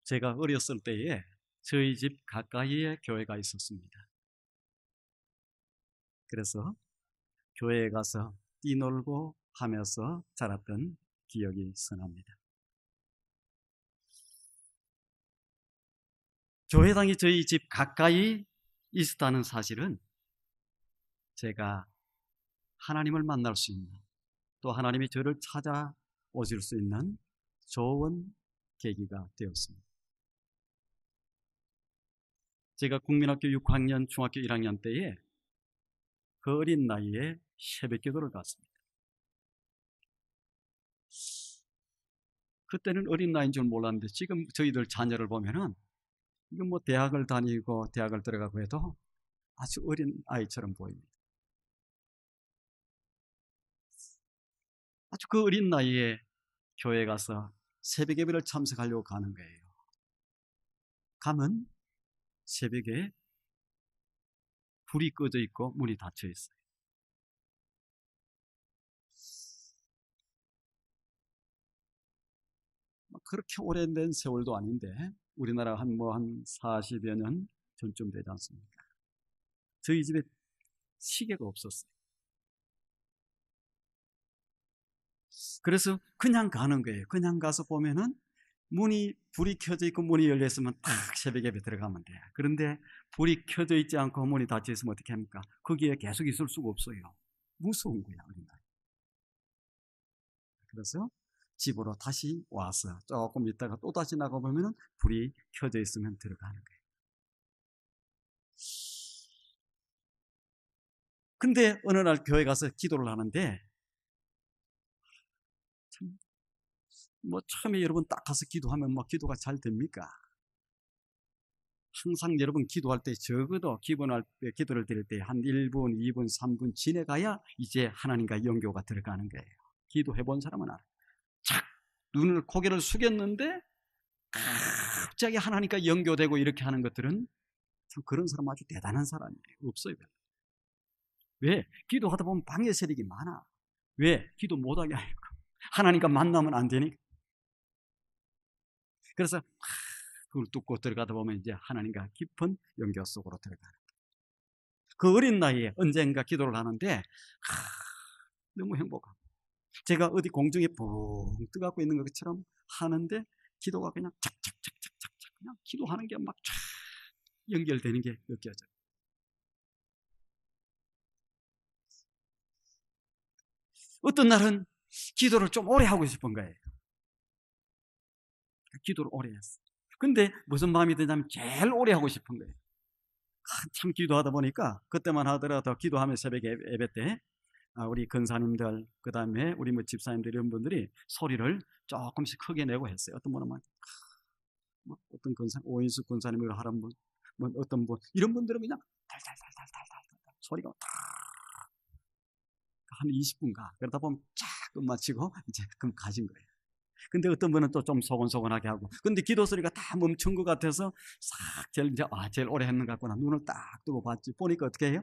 제가 어렸을 때에 저희 집 가까이에 교회가 있었습니다. 그래서 교회에 가서 뛰놀고 하면서 자랐던 기억이 선합니다. 교회당이 저희 집 가까이 있었다는 사실은 제가 하나님을 만날 수 있는, 또 하나님이 저를 찾아오실 수 있는 좋은 계기가 되었습니다. 제가 국민학교 6학년, 중학교 1학년 때에 그 어린 나이에 새벽 기도를 갔습니다. 그때는 어린 나이인 줄 몰랐는데 지금 저희들 자녀를 보면은 이건 뭐 대학을 다니고 대학을 들어가고 해도 아주 어린 아이처럼 보입니다. 아주 그 어린 나이에 교회 가서 새벽 예배를 참석하려고 가는 거예요. 가면 새벽에 불이 꺼져 있고 문이 닫혀 있어요. 그렇게 오래된 세월도 아닌데 우리나라 한 40여 년 전쯤 되지 않습니까? 저희 집에 시계가 없었어요. 그래서 그냥 가는 거예요. 그냥 가서 보면은 불이 켜져 있고 문이 열려 있으면 딱 새벽 예배 들어가면 돼. 그런데 불이 켜져 있지 않고 문이 닫혀 있으면 어떻게 합니까? 거기에 계속 있을 수가 없어요. 무서운 거야, 어린아이. 그래서 집으로 다시 와서 조금 있다가 또 다시 나가보면 불이 켜져 있으면 들어가는 거예요. 근데 어느 날 교회 가서 기도를 하는데 참, 처음에 여러분 딱 가서 기도하면 기도가 잘 됩니까? 항상 여러분 기도할 때 적어도 기도를 드릴 때 한 1분, 2분, 3분 지내가야 이제 하나님과 연교가 들어가는 거예요. 기도해 본 사람은 알아요. 착 고개를 숙였는데 갑자기 하나님과 연교되고 이렇게 하는 것들은 참 그런 사람 아주 대단한 사람이에요. 없어요. 왜? 기도하다 보면 방해 세력이 많아. 왜? 기도 못하게 하니까. 하나님과 만나면 안 되니까. 그래서 그걸 뚫고 들어가다 보면 이제 하나님과 깊은 연교 속으로 들어가는 거예요. 그 어린 나이에 언젠가 기도를 하는데 너무 행복하고 제가 어디 공중에 붕 떠갖고 있는 것처럼 하는데 기도가 그냥 착착착착착 그냥 기도하는 게 막 쫙 연결되는 게 느껴져요. 어떤 날은 기도를 좀 오래 하고 싶은 거예요. 기도를 오래 했어요. 근데 무슨 마음이 드냐면 제일 오래 하고 싶은 거예요. 한참 기도하다 보니까 그때만 하더라도 기도하면 새벽 예배 때 우리 근사님들 그 다음에 우리 집사님들 이런 분들이 소리를 조금씩 크게 내고 했어요. 어떤 분은 어떤 근사 오인숙 근사님을 하는 분, 어떤 분 이런 분들은 그냥 달달달달달달 소리가 한 20분가 그러다 보면 쫙 끝마치고 이제 그럼 가신 거예요. 근데 어떤 분은 또 좀 소곤소곤하게 하고 근데 기도 소리가 다 멈춘 것 같아서 싹 제일 오래 했는 것 같구나 눈을 딱 뜨고 봤지 보니까 어떻게 해요?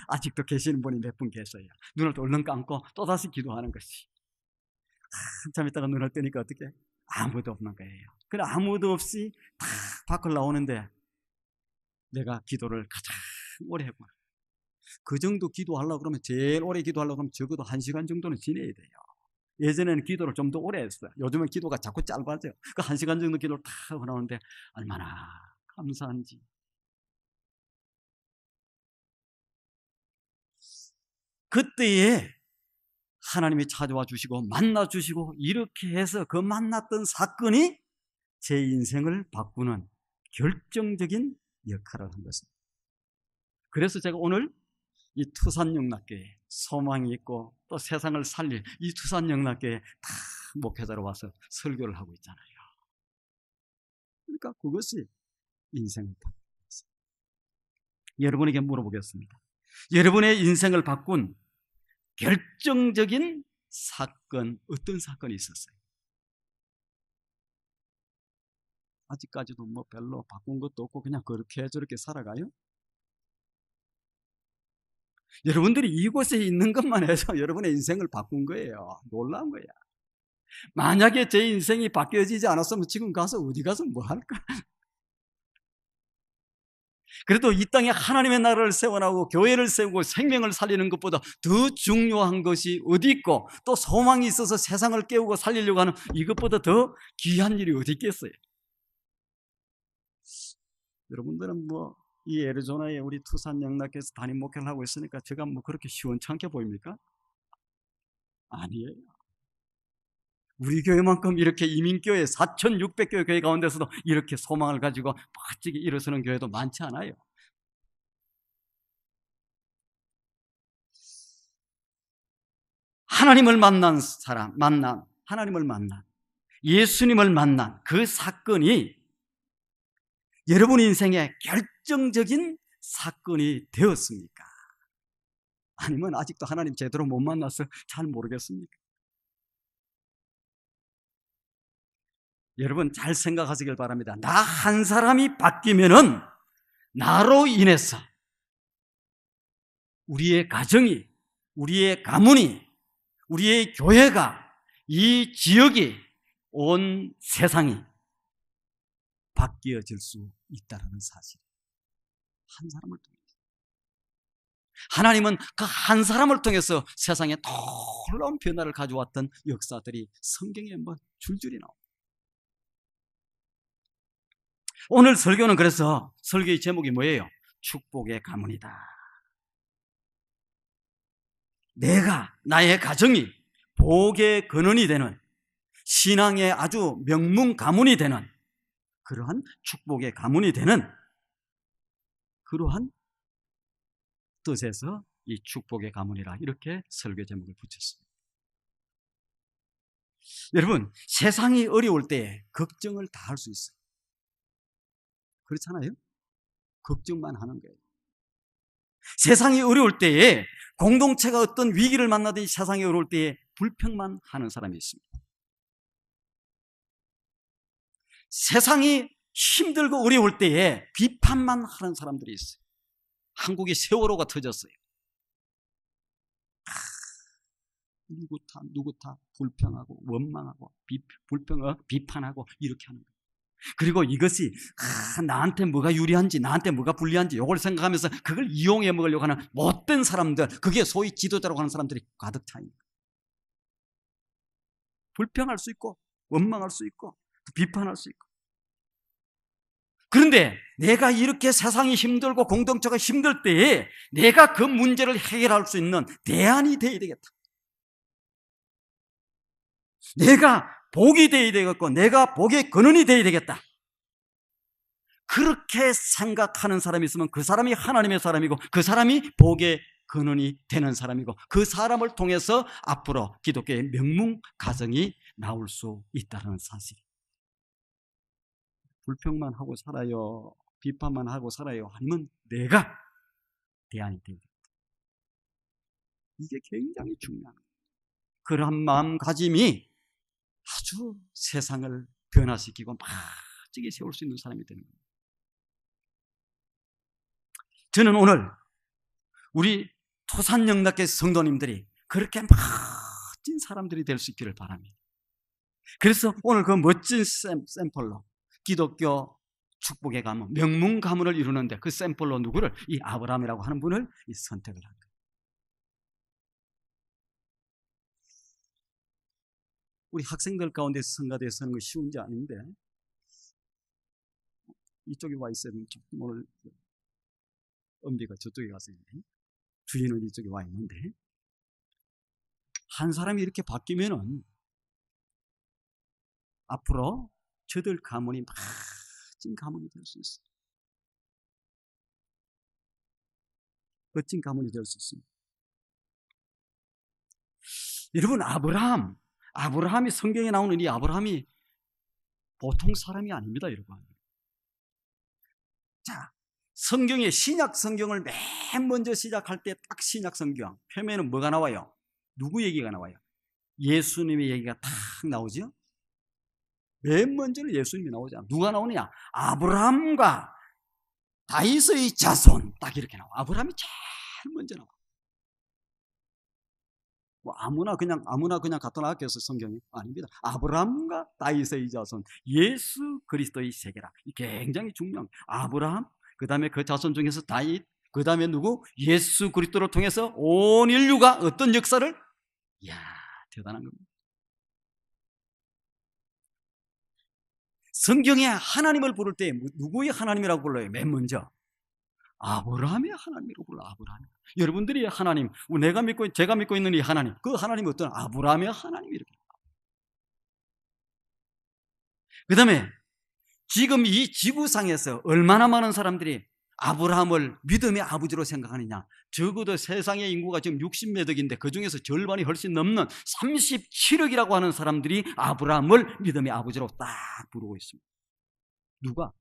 아직도 계시는 분이 몇 분 계세요. 눈을 얼른 감고 또다시 기도하는 것이 한참 있다가 눈을 뜨니까 어떻게 아무도 없는 거예요. 그래 아무도 없이 다 밖을 나오는데 내가 기도를 가장 오래 했구나. 그 정도 기도하려고 그러면 제일 오래 기도하려고 그러면 적어도 1시간 정도는 지내야 돼요. 예전에는 기도를 좀 더 오래 했어요. 요즘은 기도가 자꾸 짧아져요. 그 1시간 정도 기도를 다 하고 나오는데 얼마나 감사한지. 그때에 하나님이 찾아와 주시고 만나 주시고 이렇게 해서 그 만났던 사건이 제 인생을 바꾸는 결정적인 역할을 한 것입니다. 그래서 제가 오늘 이 투산영락교회 소망이 있고 또 세상을 살릴 이 투산영락교회에 다 목회자로 와서 설교를 하고 있잖아요. 그러니까 그것이 인생을 바꾸었어요. 여러분에게 물어보겠습니다. 여러분의 인생을 바꾼 결정적인 사건 어떤 사건이 있었어요? 아직까지도 별로 바꾼 것도 없고 그냥 그렇게 저렇게 살아가요? 여러분들이 이곳에 있는 것만 해서 여러분의 인생을 바꾼 거예요. 놀라운 거야. 만약에 제 인생이 바뀌어지지 않았으면 지금 가서 어디 가서 뭐 할까? 그래도 이 땅에 하나님의 나라를 세워나가고 교회를 세우고 생명을 살리는 것보다 더 중요한 것이 어디 있고, 또 소망이 있어서 세상을 깨우고 살리려고 하는 이것보다 더 귀한 일이 어디 있겠어요? 여러분들은 이 애리조나에 우리 투산 영락교에서 담임 목회를 하고 있으니까 제가 그렇게 시원찮게 보입니까? 아니에요. 우리 교회만큼 이렇게 이민교회 4,600교회 교회 가운데서도 이렇게 소망을 가지고 멋지게 일어서는 교회도 많지 않아요. 하나님을 만난 사람, 하나님을 만난, 예수님을 만난 그 사건이 여러분 인생의 결정적인 사건이 되었습니까? 아니면 아직도 하나님 제대로 못 만나서 잘 모르겠습니까? 여러분 잘 생각하시길 바랍니다. 나 한 사람이 바뀌면은 나로 인해서 우리의 가정이, 우리의 가문이, 우리의 교회가, 이 지역이, 온 세상이 바뀌어질 수 있다는 사실. 한 사람을 통해서. 하나님은 그 한 사람을 통해서 세상에 놀라운 변화를 가져왔던 역사들이 성경에 줄줄이 나옵니다. 오늘 설교는 그래서 설교의 제목이 뭐예요? 축복의 가문이다. 나의 가정이 복의 근원이 되는, 신앙의 아주 명문 가문이 되는, 그러한 축복의 가문이 되는 그러한 뜻에서 이 축복의 가문이라 이렇게 설교 제목을 붙였습니다. 여러분, 세상이 어려울 때 걱정을 다 할 수 있어요. 그렇잖아요? 걱정만 하는 거예요. 세상이 어려울 때에, 공동체가 어떤 위기를 만나든지 세상이 어려울 때에 불평만 하는 사람이 있습니다. 세상이 힘들고 어려울 때에 비판만 하는 사람들이 있어요. 한국이 세월호가 터졌어요. 누구 다 불평하고 원망하고 비판하고 이렇게 하는 거예요. 그리고 이것이 나한테 뭐가 유리한지, 나한테 뭐가 불리한지 이걸 생각하면서 그걸 이용해 먹으려고 하는 못된 사람들, 그게 소위 지도자라고 하는 사람들이 가득 차 있는 거예요. 불평할 수 있고 원망할 수 있고 비판할 수 있고. 그런데 내가 이렇게 세상이 힘들고 공동체가 힘들 때에 내가 그 문제를 해결할 수 있는 대안이 되어야 되겠다. 내가 복이 되어야 되겠고 내가 복의 근원이 되어야 되겠다. 그렇게 생각하는 사람이 있으면 그 사람이 하나님의 사람이고 그 사람이 복의 근원이 되는 사람이고 그 사람을 통해서 앞으로 기독교의 명문 가정이 나올 수 있다는 사실. 불평만 하고 살아요? 비판만 하고 살아요? 아니면 내가 대안이 되겠다. 이게 굉장히 중요한 거예요. 그러한 마음가짐이 아주 세상을 변화시키고 멋지게 세울 수 있는 사람이 되는 거예요. 저는 오늘 우리 토산영락교회 성도님들이 그렇게 멋진 사람들이 될 수 있기를 바랍니다. 그래서 오늘 그 멋진 샘플로 기독교 축복의 가문, 명문 가문을 이루는데 그 샘플로 누구를? 이 아브라함이라고 하는 분을 선택을 한 거예요. 우리 학생들 가운데 성가대에 서는 거 쉬운지 아닌데 이쪽에 와 있어야 되는 오늘 은비가 저쪽에 가서 있네. 주인은 이쪽에 와 있는데 한 사람이 이렇게 바뀌면은 앞으로 저들 가문이 멋진 가문이 될 수 있어요. 멋진 가문이 될 수 있습니다. 여러분, 아브라함이 성경에 나오는 이 아브라함이 보통 사람이 아닙니다, 여러분. 자, 성경의 신약 성경을 맨 먼저 시작할 때 딱 신약 성경 표면에는 뭐가 나와요? 누구 얘기가 나와요? 예수님의 얘기가 딱 나오죠? 맨 먼저는 예수님이 나오잖아. 누가 나오느냐? 아브라함과 다윗의 자손, 딱 이렇게 나와. 아브라함이 제일 먼저 나와. 뭐 아무나 그냥 갖다 놨겠어요, 성경이? 아닙니다. 아브라함과 다윗의 자손, 예수 그리스도의 세계라. 굉장히 중요한 거예요. 아브라함, 그 다음에 그 자손 중에서 다윗, 그 다음에 누구? 예수 그리스도를 통해서 온 인류가 어떤 역사를? 이야, 대단한 겁니다. 성경에 하나님을 부를 때 누구의 하나님이라고 불러요? 맨 먼저 아브라함의 하나님이라고 불러. 아브라함. 여러분들이 하나님, 제가 믿고 있는 이 하나님, 그 하나님이 어떤 아브라함의 하나님이라고. 그 다음에 지금 이 지구상에서 얼마나 많은 사람들이 아브라함을 믿음의 아버지로 생각하느냐. 적어도 세상의 인구가 지금 60몇 억인데 그 중에서 절반이 훨씬 넘는 37억이라고 하는 사람들이 아브라함을 믿음의 아버지로 딱 부르고 있습니다. 누가?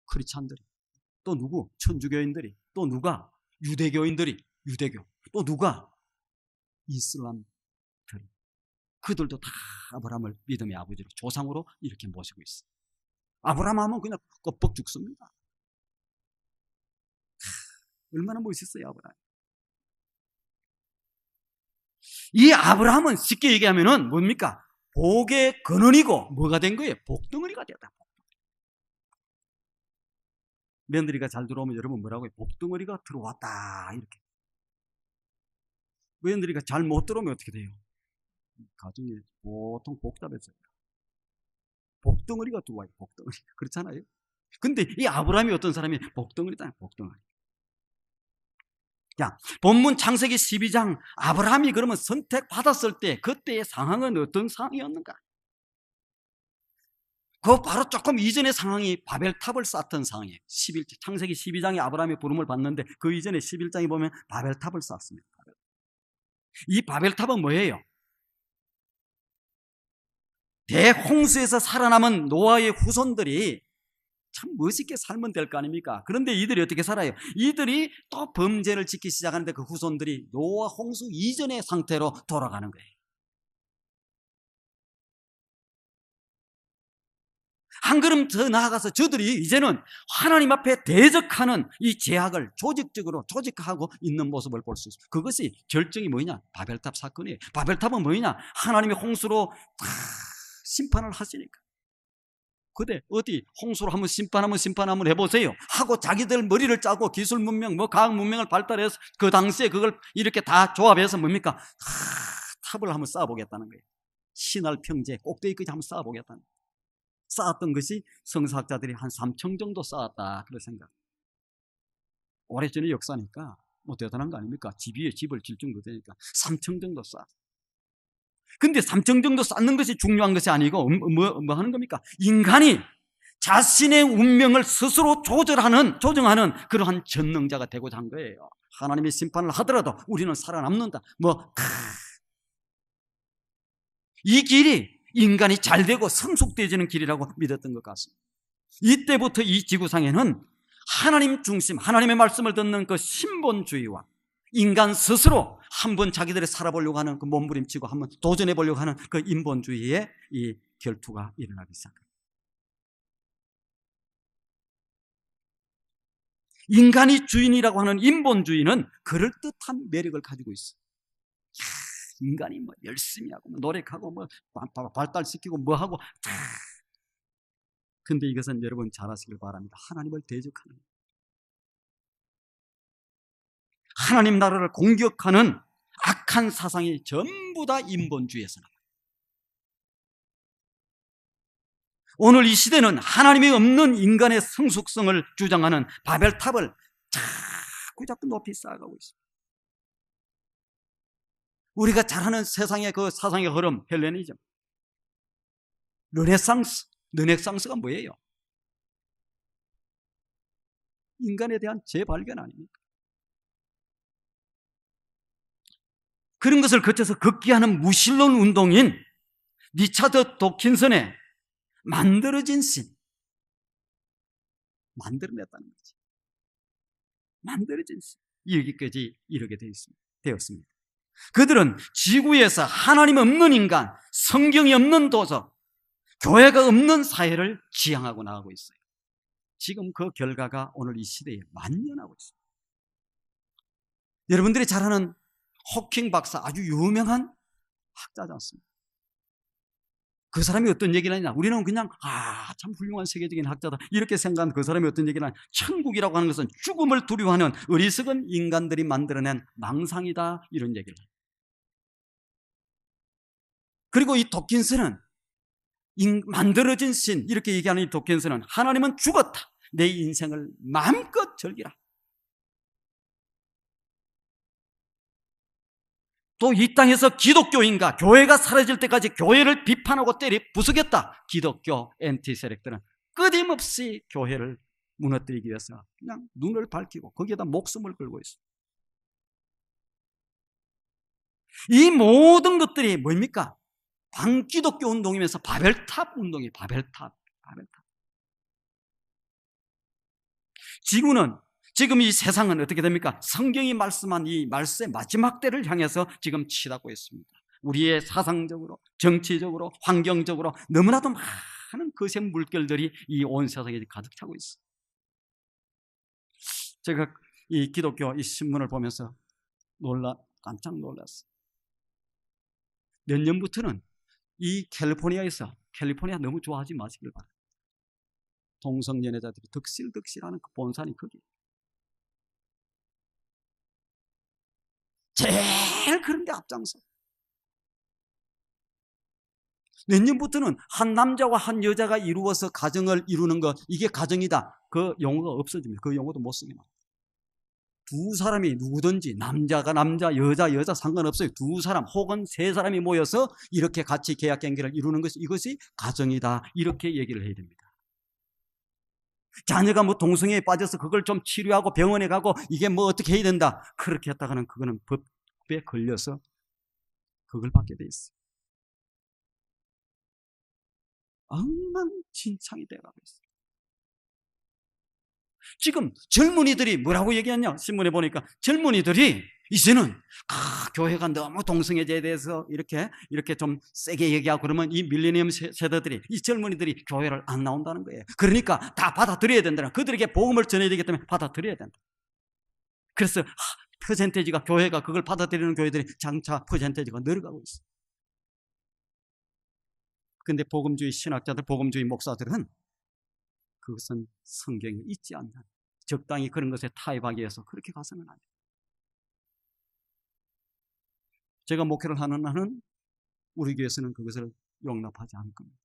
크리스찬들이. 또 누구? 천주교인들이. 또 누가? 유대교인들이. 유대교. 또 누가? 이슬람들이. 그들도 다 아브라함을 믿음의 아버지로, 조상으로 이렇게 모시고 있어요. 아브라함 하면 그냥 껍벅 죽습니다. 얼마나 멋있어요, 아브라함. 이 아브라함은 쉽게 얘기하면은 뭡니까? 복의 근원이고 뭐가 된 거예요? 복덩어리가 됐다. 며느리가 잘 들어오면 여러분 뭐라고 해요? 복덩어리가 들어왔다, 이렇게. 며느리가 잘 못 들어오면 어떻게 돼요? 가정에 보통 복잡해져요. 복덩어리가 들어와요. 복덩어리. 그렇잖아요. 근데 이 아브라함이 어떤 사람이 복덩어리다. 복덩어리. 자, 본문 창세기 12장 아브라함이 그러면 선택받았을 때 그때의 상황은 어떤 상황이었는가? 그 바로 조금 이전의 상황이 바벨탑을 쌓던 상황이에요. 창세기 12장에 아브라함이 부름을 받는데 그 이전에 11장에 보면 바벨탑을 쌓습니다. 이 바벨탑은 뭐예요? 대홍수에서 살아남은 노아의 후손들이 참 멋있게 살면 될 거 아닙니까? 그런데 이들이 어떻게 살아요? 이들이 또 범죄를 짓기 시작하는데 그 후손들이 노아 홍수 이전의 상태로 돌아가는 거예요. 한 걸음 더 나아가서 저들이 이제는 하나님 앞에 대적하는 이 제약을 조직적으로 조직하고 있는 모습을 볼 수 있습니다. 그것이 결정이 뭐냐? 바벨탑 사건이에요. 바벨탑은 뭐냐? 하나님의 홍수로 심판을 하시니까. 그때 어디 홍수로 한번 심판하면 해보세요 하고 자기들 머리를 짜고 기술 문명, 과학 문명을 발달해서 그 당시에 그걸 이렇게 다 조합해서 뭡니까? 탑을 한번 쌓아보겠다는 거예요. 신할 평지에 꼭대기까지 한번 쌓아보겠다는 거예요. 쌓았던 것이 성서학자들이 한 3층 정도 쌓았다, 그런 생각. 오래전의 역사니까 뭐 대단한 거 아닙니까? 집 위에 집을 질 정도 되니까 3층 정도 쌓았어요. 근데 3층 정도 쌓는 것이 중요한 것이 아니고 뭐 하는 겁니까? 인간이 자신의 운명을 스스로 조정하는 그러한 전능자가 되고자 한 거예요. 하나님의 심판을 하더라도 우리는 살아남는다. 이 길이 인간이 잘되고 성숙되어지는 길이라고 믿었던 것 같습니다. 이때부터 이 지구상에는 하나님 중심, 하나님의 말씀을 듣는 그 신본주의와 인간 스스로 한번 자기들이 살아보려고 하는 그 몸부림치고 한번 도전해보려고 하는 그 인본주의의 이 결투가 일어나기 시작합니다. 인간이 주인이라고 하는 인본주의는 그럴듯한 매력을 가지고 있어요. 인간이 뭐 열심히 하고 뭐 노력하고 뭐 발달시키고 뭐 하고 근데 이것은 여러분 잘 아시길 바랍니다. 하나님을 대적하는, 하나님 나라를 공격하는 악한 사상이 전부 다 인본주의에서 나와요. 오늘 이 시대는 하나님이 없는 인간의 성숙성을 주장하는 바벨탑을 자꾸 높이 쌓아가고 있습니다. 우리가 잘 아는 세상의 그 사상의 흐름, 헬레니즘, 르네상스가 뭐예요? 인간에 대한 재발견 아닙니까? 그런 것을 거쳐서 극기하는 무신론 운동인 리차드 도킨슨의 만들어진 신, 만들어냈다는 거지. 만들어진 신, 여기까지 이르게 되었습니다. 그들은 지구에서 하나님 없는 인간, 성경이 없는 도서, 교회가 없는 사회를 지향하고 나가고 있어요. 지금 그 결과가 오늘 이 시대에 만연하고 있습니다. 여러분들이 잘 아는 호킹 박사, 아주 유명한 학자지 않습니다. 그 사람이 어떤 얘기를 하냐? 우리는 그냥 참 훌륭한 세계적인 학자다 이렇게 생각하는 그 사람이 어떤 얘기를 하냐? 천국이라고 하는 것은 죽음을 두려워하는 어리석은 인간들이 만들어낸 망상이다 이런 얘기를 해요. 그리고 이 도킨스는 만들어진 신 이렇게 얘기하는 이 도킨스는 하나님은 죽었다. 내 인생을 마음껏 즐기라. 또 이 땅에서 기독교인가 교회가 사라질 때까지 교회를 비판하고 때리 부수겠다. 기독교 엔티 세력들은 끊임없이 교회를 무너뜨리기 위해서 그냥 눈을 밝히고 거기에다 목숨을 걸고 있어요. 이 모든 것들이 뭡니까? 반기독교 운동이면서 바벨탑 운동이 바벨탑. 지금 이 세상은 어떻게 됩니까? 성경이 말씀한 이 말씀의 마지막 때를 향해서 지금 치닫고 있습니다. 우리의 사상적으로, 정치적으로, 환경적으로 너무나도 많은 거센 물결들이 이 온 세상에 가득 차고 있어요. 제가 이 기독교 이 신문을 보면서 깜짝 놀랐어요. 내년부터는 이 캘리포니아 너무 좋아하지 마시길 바랍니다. 동성연애자들이 득실하는 그 본산이 거기. 제일 그런 데 앞장서. 내년부터는 한 남자와 한 여자가 이루어서 가정을 이루는 것, 이게 가정이다. 그 용어가 없어집니다. 그 용어도 못 쓰게 놔. 두 사람이 누구든지 남자가 남자, 여자 상관없어요. 두 사람 혹은 세 사람이 모여서 이렇게 같이 계약 관계를 이루는 것이 이것이 가정이다. 이렇게 얘기를 해야 됩니다. 자녀가 뭐 동성애에 빠져서 그걸 좀 치료하고 병원에 가고 이게 뭐 어떻게 해야 된다. 그렇게 했다가는 그거는 법에 걸려서 그걸 받게 돼 있어요. 엉망진창이 돼가고 있어요. 지금 젊은이들이 뭐라고 얘기하냐? 신문에 보니까 젊은이들이 이제는 교회가 너무 동성애자에 대해서 이렇게 좀 세게 얘기하고 그러면 이 밀레니엄 세대들이 이 젊은이들이 교회를 안 나온다는 거예요. 그러니까 다 받아들여야 된다. 그들에게 복음을 전해야 되기 때문에 받아들여야 된다. 그래서 퍼센테이지가 교회가 그걸 받아들이는 교회들이 장차 퍼센테이지가 늘어가고 있어요. 근데 복음주의 신학자들, 복음주의 목사들은 그것은 성경에 있지 않는 적당히 그런 것에 타협하기 위해서 그렇게 가서는 안 돼요. 제가 목회를 하는 한은 우리 교회에서는 그것을 용납하지 않을 겁니다.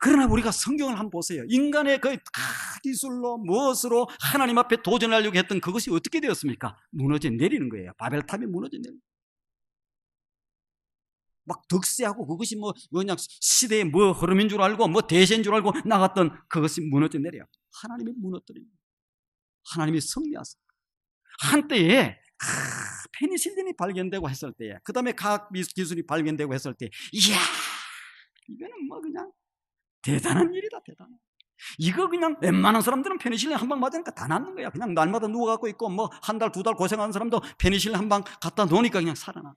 그러나 우리가 성경을 한번 보세요. 인간의 그 기술로 무엇으로 하나님 앞에 도전하려고 했던 그것이 어떻게 되었습니까? 무너져 내리는 거예요. 바벨탑이 무너져 내리는 거예요. 막 득세하고 그것이 뭐 그냥 시대의 뭐 흐름인 줄 알고 뭐 대세인 줄 알고 나갔던 그것이 무너져 내려요. 하나님이 무너뜨립니다. 하나님이 승리하세요. 한때에 페니실린이 발견되고 했을 때에 그 다음에 과학 기술이 발견되고 했을 때 이야 이거는 뭐 그냥 대단한 일이다. 대단한. 이거 그냥 웬만한 사람들은 페니실린 한 방 맞으니까 다 낫는 거야. 그냥 날마다 누워갖고 있고 뭐 한 달, 두 달 고생하는 사람도 페니실린 한 방 갖다 놓으니까 그냥 살아나.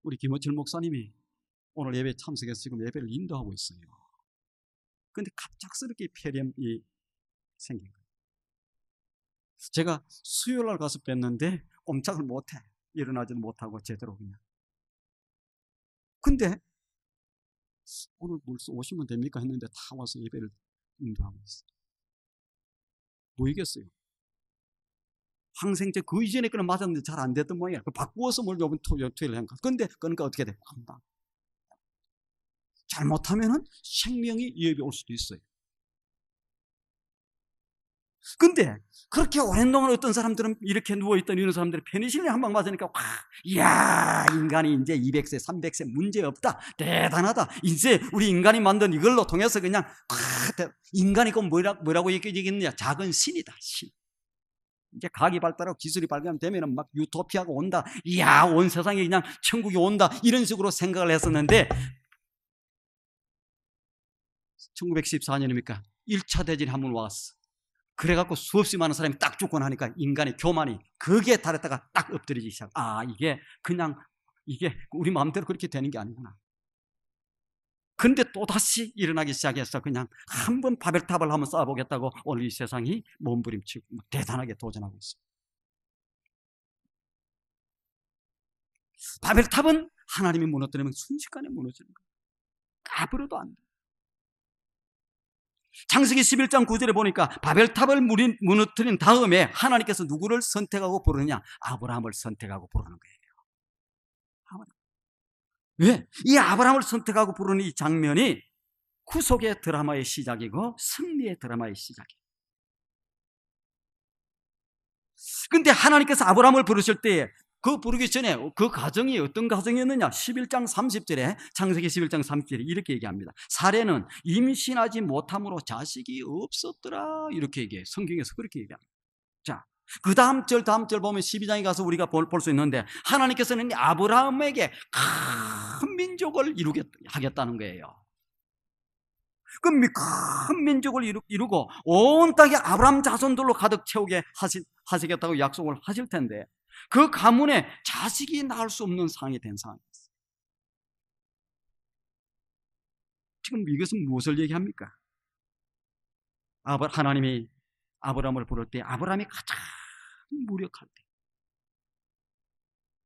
우리 김호철 목사님이 오늘 예배에 참석해서 지금 예배를 인도하고 있어요. 그런데 갑작스럽게 폐렴이 생긴 거예요. 제가 수요일 날 가서 뵀는데 꼼짝을 못해. 일어나지도 못하고 제대로 그냥. 근데 오늘 벌써 오시면 됩니까 했는데 다 와서 예배를 인도하고 있어요. 뭐이겠어요? 항생제 그 이전에 거는 맞았는데 잘 안 됐던 모양이야. 바꾸어서 뭘 요번 토요일 한 거. 근데 그러니까 어떻게 돼? 금방. 잘못하면은 생명이 위협이 올 수도 있어요. 근데 그렇게 오랜 동안 어떤 사람들은 이렇게 누워있던 이런 사람들이 페니실린 한 방 맞으니까 이야 인간이 이제 200세 300세 문제없다 대단하다 이제 우리 인간이 만든 이걸로 통해서 그냥 인간이 그 뭐라고 얘기했느냐 작은 신이다 신. 이제 과학이 발달하고 기술이 발견되면 막 유토피아가 온다 이야 온 세상에 그냥 천국이 온다 이런 식으로 생각을 했었는데 1914년입니까 1차 대전이 한번 왔어. 그래갖고 수없이 많은 사람이 딱 죽고 나니까 인간의 교만이 거기에 달했다가 딱 엎드리기 시작. 이게 그냥 이게 우리 마음대로 그렇게 되는 게 아니구나. 근데 또다시 일어나기 시작해서 그냥 한번 바벨탑을 한번 쌓아보겠다고 오늘 이 세상이 몸부림치고 대단하게 도전하고 있습니다. 바벨탑은 하나님이 무너뜨리면 순식간에 무너지는 거예요. 까불어도 안 돼. 창세기 11장 9절에 보니까 바벨탑을 무너뜨린 다음에 하나님께서 누구를 선택하고 부르느냐? 아브라함을 선택하고 부르는 거예요. 왜? 이 아브라함을 선택하고 부르는 이 장면이 구속의 드라마의 시작이고 승리의 드라마의 시작이에요. 근데 하나님께서 아브라함을 부르실 때 그 부르기 전에 그 가정이 어떤 가정이었느냐? 11장 30절에 창세기 11장 30절에 이렇게 얘기합니다. 사례는 임신하지 못함으로 자식이 없었더라 이렇게 얘기해요. 성경에서 그렇게 얘기합니다. 자, 그 다음 절 보면 12장에 가서 우리가 볼 수 있는데 하나님께서는 아브라함에게 큰 민족을 하겠다는 거예요. 그 큰 민족을 이루고 온 땅에 아브라함 자손들로 가득 채우게 하시겠다고 약속을 하실 텐데 그 가문에 자식이 낳을 수 없는 상황이 된 상황이었어요. 지금 이것은 무엇을 얘기합니까? 하나님이 아브라함을 부를 때 아브라함이 가장 무력할 때,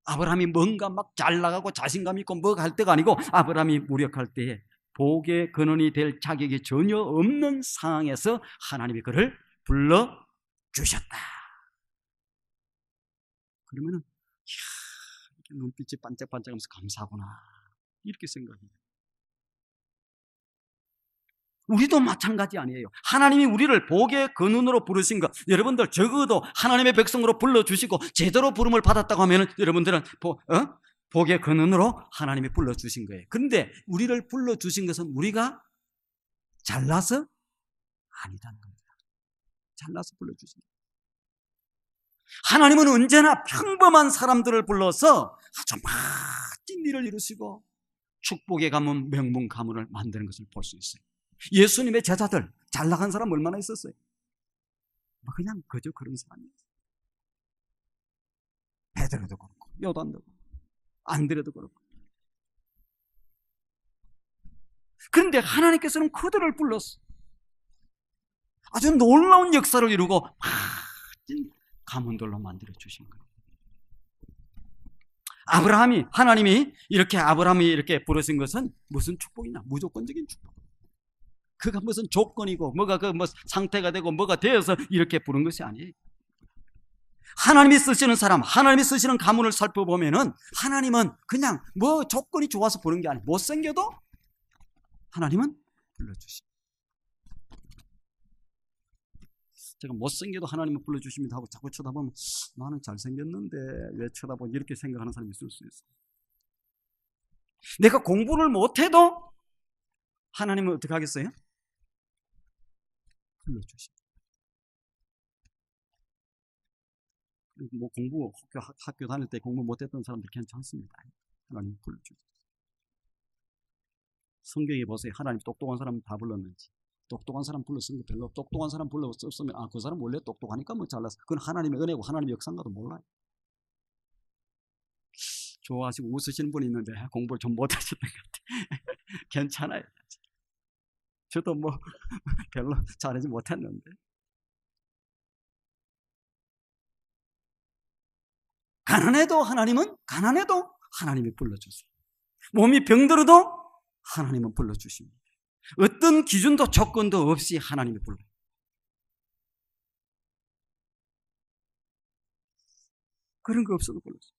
아브라함이 뭔가 막 잘 나가고 자신감 있고 뭐가 할 때가 아니고 아브라함이 무력할 때에 복의 근원이 될 자격이 전혀 없는 상황에서 하나님이 그를 불러주셨다. 그러면은 이야, 눈빛이 반짝반짝하면서 감사하구나 이렇게 생각해요. 우리도 마찬가지 아니에요. 하나님이 우리를 복의 근원으로 부르신 것, 여러분들 적어도 하나님의 백성으로 불러주시고 제대로 부름을 받았다고 하면 여러분들은 복의 근원으로 하나님이 불러주신 거예요. 그런데 우리를 불러주신 것은 우리가 잘나서 아니다는 겁니다. 잘나서 불러주신 거예요. 하나님은 언제나 평범한 사람들을 불러서 아주 멋진 일을 이루시고 축복의 가문, 명문 가문을 만드는 것을 볼 수 있어요. 예수님의 제자들 잘 나간 사람 얼마나 있었어요? 그냥 그저 그런 사람이었어요. 베드로도 그렇고 요단도 그렇고 안드레도 그렇고. 그런데 하나님께서는 그들을 불렀어. 아주 놀라운 역사를 이루고 멋진 가문들로 만들어 주신 거예요. 하나님이 아브라함이 이렇게 부르신 것은 무슨 축복이냐? 무조건적인 축복. 그가 무슨 조건이고 뭐가 상태가 되고 뭐가 되어서 이렇게 부른 것이 아니에요. 하나님이 쓰시는 사람, 하나님이 쓰시는 가문을 살펴보면은 하나님은 그냥 조건이 좋아서 부른 게 아니에요. 못생겨도 하나님은 불러주십니다. 제가 못생겨도 하나님은 불러주십니다 하고 자꾸 쳐다보면 나는 잘생겼는데 왜 쳐다보니 이렇게 생각하는 사람이 있을 수 있어요. 내가 공부를 못해도 하나님은 어떻게 하겠어요? 불러주십니다. 학교 다닐 때 공부 못했던 사람들 괜찮습니다. 하나님 불러주십니다. 성경에 보세요. 하나님 똑똑한 사람 다 불렀는지. 똑똑한 사람 불렀으면 별로, 똑똑한 사람 불렀으면 그 사람 원래 똑똑하니까 잘났어. 그건 하나님의 은혜고 하나님의 역사인가도 몰라요. 좋아하시고 웃으시는 분이 있는데 공부를 좀 못하셨던 것 같아요. 괜찮아요. 저도 별로 잘하지 못했는데. 가난해도 하나님이 불러주세요. 몸이 병들어도 하나님은 불러주십니다. 어떤 기준도 조건도 없이 하나님이 불러요. 그런 거 없어도 불러주세요.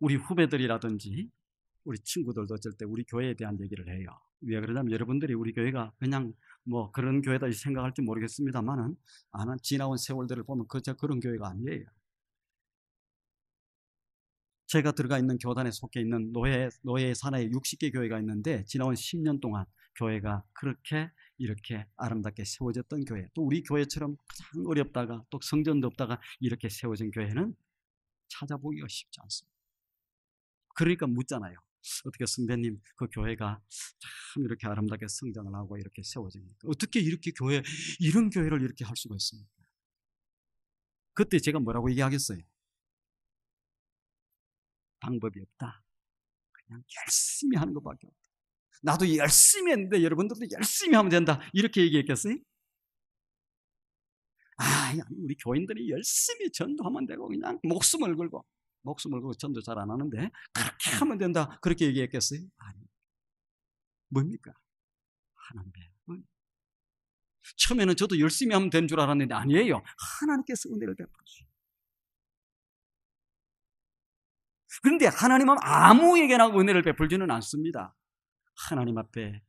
우리 후배들이라든지 우리 친구들도 어쩔 때 우리 교회에 대한 얘기를 해요. 왜 그러냐면 여러분들이 우리 교회가 그냥 그런 교회다 생각할지 모르겠습니다만은 지나온 세월들을 보면 그런 교회가 아니에요. 제가 들어가 있는 교단에 속해 있는 노예 산하에 60개 교회가 있는데 지나온 10년 동안 교회가 이렇게 아름답게 세워졌던 교회, 또 우리 교회처럼 가장 어렵다가 또 성전도 없다가 이렇게 세워진 교회는 찾아보기가 쉽지 않습니다. 그러니까 묻잖아요. 어떻게 선배님 그 교회가 참 이렇게 아름답게 성장을 하고 이렇게 세워집니까? 어떻게 이런 교회를 이렇게 할 수가 있습니까? 그때 제가 뭐라고 얘기하겠어요? 방법이 없다. 그냥 열심히 하는 것밖에 없다. 나도 열심히 했는데 여러분들도 열심히 하면 된다. 이렇게 얘기했겠어요? 우리 교인들이 열심히 전도하면 되고 그냥 목숨을 걸고 전도 잘 안 하는데 그렇게 하면 된다. 그렇게 얘기했겠어요? 아니. 뭡니까? 하나님의 은. 처음에는 저도 열심히 하면 된 줄 알았는데 아니에요. 하나님께서 은혜를 베푸시죠. 그런데 하나님은 아무에게나 은혜를 베풀지는 않습니다. 하나님 앞에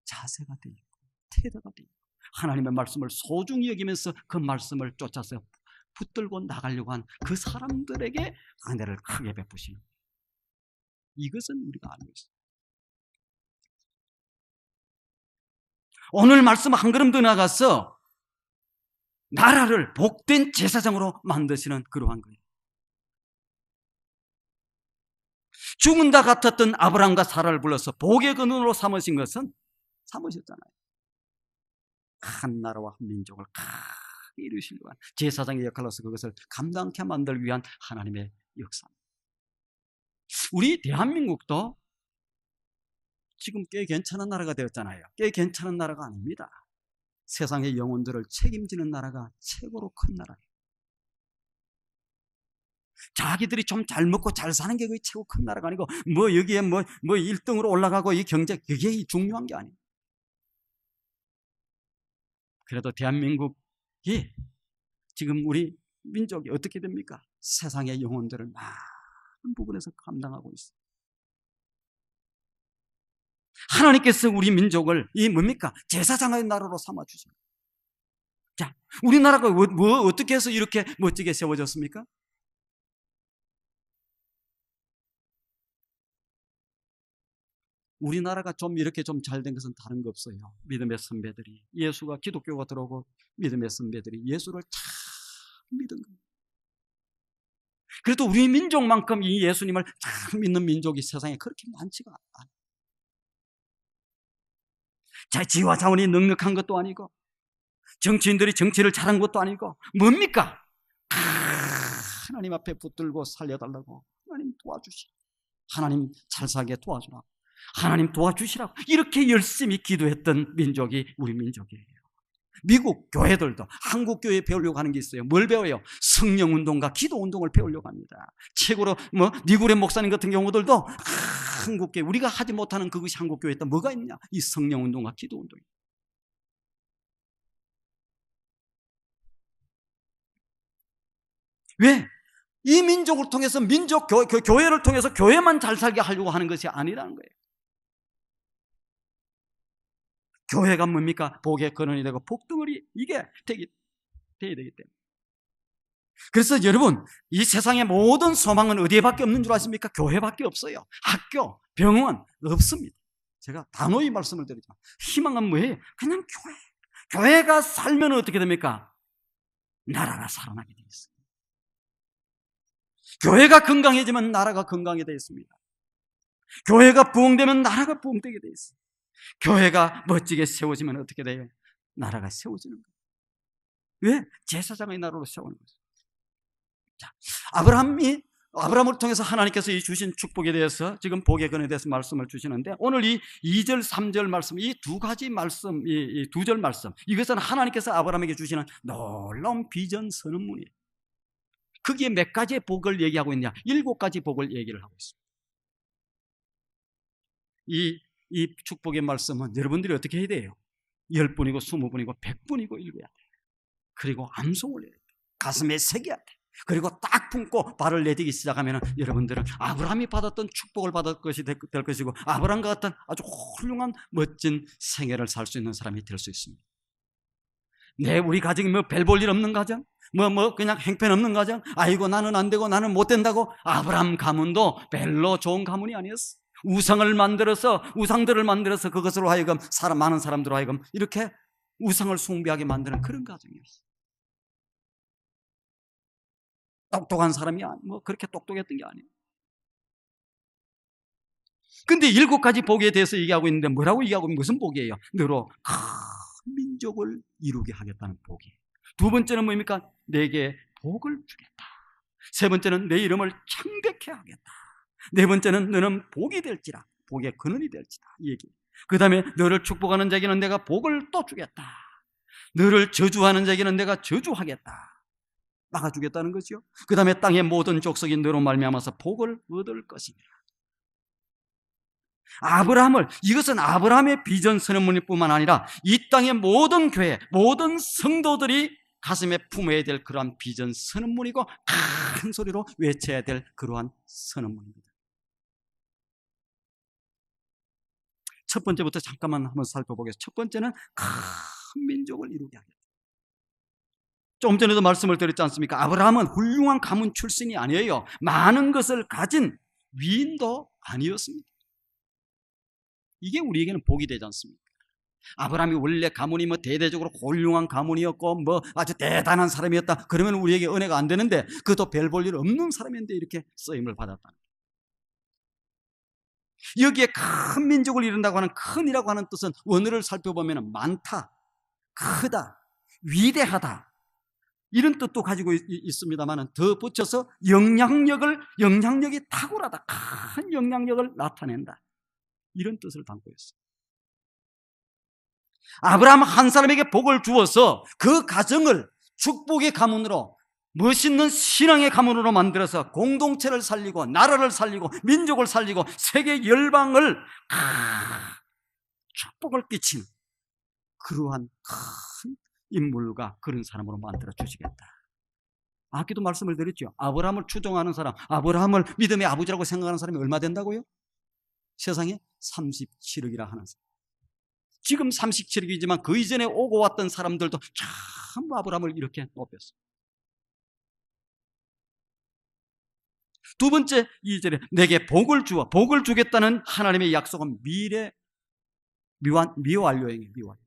자세가 되어 있고 태도가 되어 있고 하나님의 말씀을 소중히 여기면서 그 말씀을 쫓아서 붙들고 나가려고 한 그 사람들에게 은혜를 크게 베푸시는 거예요. 이것은 우리가 알고 있습니다. 오늘 말씀 한 걸음 더 나가서 나라를 복된 제사장으로 만드시는 그러한 거예요. 죽은 자 같았던 아브라함과 사라를 불러서 복의 근원으로 삼으셨잖아요. 한 나라와 한 민족을 크게 이루시려고 한 제사장의 역할로서 그것을 감당케 만들기 위한 하나님의 역사입니다. 우리 대한민국도 지금 꽤 괜찮은 나라가 되었잖아요. 꽤 괜찮은 나라가 아닙니다. 세상의 영혼들을 책임지는 나라가 최고로 큰 나라예요. 자기들이 좀 잘 먹고 잘 사는 게 그게 최고 큰 나라가 아니고 여기에 1등으로 올라가고 이 경제 그게 중요한 게 아니에요. 그래도 대한민국이 지금 우리 민족이 어떻게 됩니까? 세상의 영혼들을 많은 부분에서 감당하고 있어요. 하나님께서 우리 민족을 뭡니까? 제사장의 나라로 삼아주십니다. 자, 우리나라가 어떻게 해서 이렇게 멋지게 세워졌습니까? 우리나라가 이렇게 잘 된 것은 다른 거 없어요. 믿음의 선배들이, 예수가 기독교가 들어오고 믿음의 선배들이 예수를 참 믿은 거예요. 그래도 우리 민족만큼 이 예수님을 참 믿는 민족이 세상에 그렇게 많지가 않아요. 지와 자원이 넉넉한 것도 아니고 정치인들이 정치를 잘한 것도 아니고 뭡니까? 하나님 앞에 붙들고 살려달라고 하나님 도와주시라. 하나님 잘 살게 도와주라. 하나님 도와주시라고 이렇게 열심히 기도했던 민족이 우리 민족이에요. 미국 교회들도 한국 교회 배우려고 하는 게 있어요. 뭘 배워요? 성령운동과 기도운동을 배우려고 합니다. 최고로 니구레 목사님 같은 경우들도 한국교회 우리가 하지 못하는 그것이 한국교회에 또 뭐가 있냐? 이 성령운동과 기도운동이에요. 왜? 이 민족을 통해서 교회를 통해서 교회만 잘 살게 하려고 하는 것이 아니라는 거예요. 교회가 뭡니까? 복의 근원이 되고 복덩어리 이게 되어야 되기 때문에. 그래서 여러분, 이 세상의 모든 소망은 어디에밖에 없는 줄 아십니까? 교회밖에 없어요. 학교, 병원 없습니다. 제가 단호히 말씀을 드리지만 희망은 뭐예요? 그냥 교회. 교회가 살면 어떻게 됩니까? 나라가 살아나게 되어 있습니다. 교회가 건강해지면 나라가 건강하게 되어 있습니다. 교회가 부흥되면 나라가 부흥되게 되어 있습니다. 교회가 멋지게 세워지면 어떻게 돼요? 나라가 세워지는 거예요. 왜? 제사장의 나라로 세우는 거죠. 자, 아브라함을 통해서 하나님께서 이 주신 축복에 대해서 지금 복의 근에 대해서 말씀을 주시는데 오늘 이 2절, 3절 말씀, 이 두 가지 말씀, 이 두 절 말씀, 이것은 하나님께서 아브라함에게 주시는 놀라운 비전 선언문이에요. 거기에 몇 가지의 복을 얘기하고 있냐? 7가지 복을 얘기를 하고 있습니다. 이 축복의 말씀은 여러분들이 어떻게 해야 돼요? 10분이고 20분이고 100분이고 읽어야 돼요. 그리고 암송을 해야 돼요. 가슴에 새겨야 돼요. 그리고 딱 품고 발을 내딛기 시작하면 여러분들은 아브라함이 받았던 축복을 받을 것이 될 것이고 아브라함과 같은 아주 훌륭한 멋진 생애를 살 수 있는 사람이 될 수 있습니다. 우리 가정이 별 볼 일 없는 가정? 그냥 행편없는 가정? 아이고 나는 안 되고 나는 못 된다고? 아브라함 가문도 별로 좋은 가문이 아니었어. 우상들을 만들어서 그것으로 하여금 많은 사람들로 하여금 이렇게 우상을 숭배하게 만드는 그런 가정이었어. 똑똑한 사람이 그렇게 똑똑했던 게 아니에요. 근데 7가지 복에 대해서 얘기하고 있는데 뭐라고 얘기하고 무슨 복이에요? 너로 큰 민족을 이루게 하겠다는 복이에요. 두 번째는 뭡니까? 내게 복을 주겠다. 세 번째는 내 이름을 창대케 하겠다. 네 번째는 너는 복이 될지라, 복의 근원이 될지다, 이 얘기. 그 다음에 너를 축복하는 자에게는 내가 복을 또 주겠다. 너를 저주하는 자에게는 내가 저주하겠다, 막아주겠다는 거죠. 그 다음에 땅의 모든 족속이 너로 말미암아서 복을 얻을 것이니라. 이것은 아브라함의 비전 선언문일 아니라 이 땅의 모든 교회, 모든 성도들이 가슴에 품어야 될 그러한 비전 선언문이고 큰 소리로 외쳐야 될 그러한 선언문입니다. 첫 번째부터 잠깐만 한번 살펴보겠습니다. 첫 번째는 큰 민족을 이루게 하겠다. 조금 전에도 말씀을 드렸지 않습니까? 아브라함은 훌륭한 가문 출신이 아니에요. 많은 것을 가진 위인도 아니었습니다. 이게 우리에게는 복이 되지 않습니까? 아브라함이 원래 가문이 대대적으로 훌륭한 가문이었고 아주 대단한 사람이었다, 그러면 우리에게 은혜가 안 되는데, 그것도 별 볼 일 없는 사람인데 이렇게 쓰임을 받았다는 거예요. 여기에 큰 민족을 이룬다고 하는, 큰이라고 하는 뜻은 원어를 살펴보면 많다, 크다, 위대하다, 이런 뜻도 가지고 있습니다만, 더 붙여서 영향력이 탁월하다, 큰 영향력을 나타낸다, 이런 뜻을 담고 있어요. 아브라함 한 사람에게 복을 주어서 그 가정을 축복의 가문으로, 멋있는 신앙의 가문으로 만들어서 공동체를 살리고 나라를 살리고 민족을 살리고 세계 열방을 축복을 끼친 그러한 큰 인물과 그런 사람으로 만들어 주시겠다. 아까도 말씀을 드렸죠. 아브라함을 추종하는 사람, 아브라함을 믿음의 아버지라고 생각하는 사람이 얼마 된다고요? 세상에 37억이라 하는 사람. 지금 37억이지만 그 이전에 오고 왔던 사람들도 전부 아브라함을 이렇게 높였어요. 두 번째 2절에 내게 복을 주겠다는 하나님의 약속은 미완료행이에요. 미완료.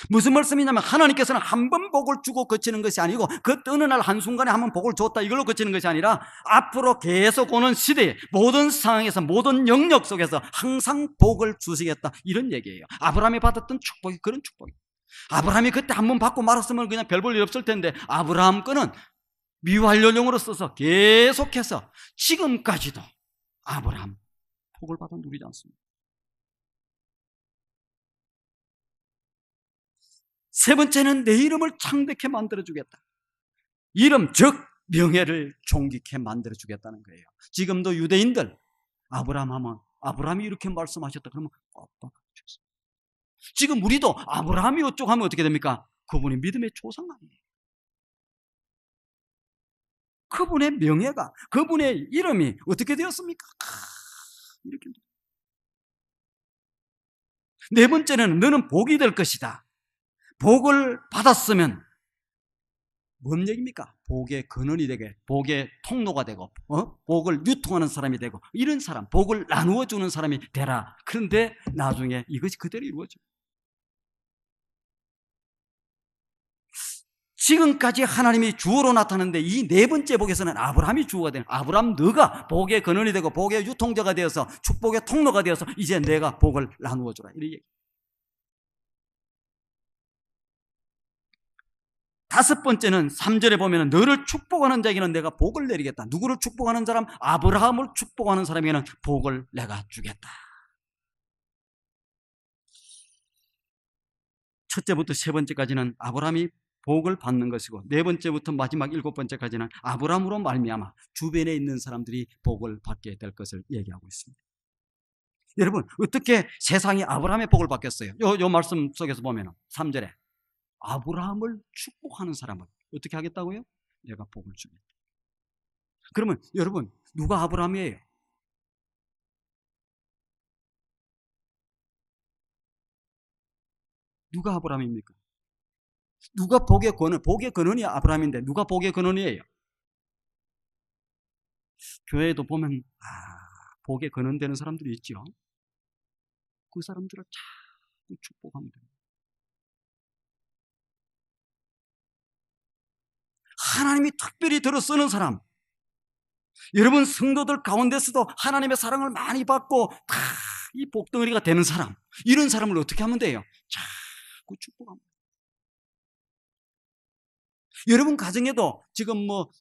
무슨 말씀이냐면, 하나님께서는 한 번 복을 주고 그치는 것이 아니고, 그 어느 날 한순간에 한 번 복을 줬다 이걸로 그치는 것이 아니라, 앞으로 계속 오는 시대에 모든 상황에서 모든 영역 속에서 항상 복을 주시겠다, 이런 얘기예요. 아브라함이 받았던 축복이 그런 축복이에요. 아브라함이 그때 한 번 받고 말았으면 그냥 별 볼 일 없을 텐데, 아브라함 거는 미완료령으로 써서 계속해서 지금까지도 아브라함 복을 받아 누리지 않습니다. 세 번째는 내 이름을 창대케 만들어주겠다. 이름, 즉 명예를 존귀케 만들어주겠다는 거예요. 지금도 유대인들 아브라함 하면, 아브라함이 이렇게 말씀하셨다 그러면 깜빡하셨어요. 지금 우리도 아브라함이 어쩌고 하면 어떻게 됩니까? 그분이 믿음의 조상 아니에요. 그분의 명예가, 그분의 이름이 어떻게 되었습니까? 이렇게. 네 번째는 너는 복이 될 것이다. 복을 받았으면 뭔 얘기입니까? 복의 근원이 되게, 복의 통로가 되고, 복을 유통하는 사람이 되고, 이런 사람, 복을 나누어 주는 사람이 되라. 그런데 나중에 이것이 그대로 이루어져. 지금까지 하나님이 주어로 나타났는데, 이 네 번째 복에서는 아브라함이 주어가 되는, 아브라함 너가 복의 근원이 되고 복의 유통자가 되어서 축복의 통로가 되어서 이제 내가 복을 나누어 주라, 이런 얘기. 다섯 번째는 3절에 보면 너를 축복하는 자에게는 내가 복을 내리겠다. 누구를 축복하는 사람? 아브라함을 축복하는 사람에게는 복을 내가 주겠다. 첫째부터 세 번째까지는 아브라함이 복을 받는 것이고, 네 번째부터 마지막 일곱 번째까지는 아브라함으로 말미암아 주변에 있는 사람들이 복을 받게 될 것을 얘기하고 있습니다. 여러분, 어떻게 세상이 아브라함의 복을 받겠어요? 요 말씀 속에서 보면 3절에 아브라함을 축복하는 사람을 어떻게 하겠다고요? 내가 복을 주겠다. 그러면 여러분, 누가 아브라함이에요? 누가 아브라함입니까? 누가 복의 근원이 아브라함인데 누가 복의 근원이에요? 교회에도 보면 복의 근원 되는 사람들이 있죠. 그 사람들을 자꾸 축복하면 됩니다. 하나님이 특별히 들어 쓰는 사람, 여러분 성도들 가운데서도 하나님의 사랑을 많이 받고 다 이 복덩어리가 되는 사람, 이런 사람을 어떻게 하면 돼요? 자꾸 축복합니다. 여러분 가정에도 지금 뭐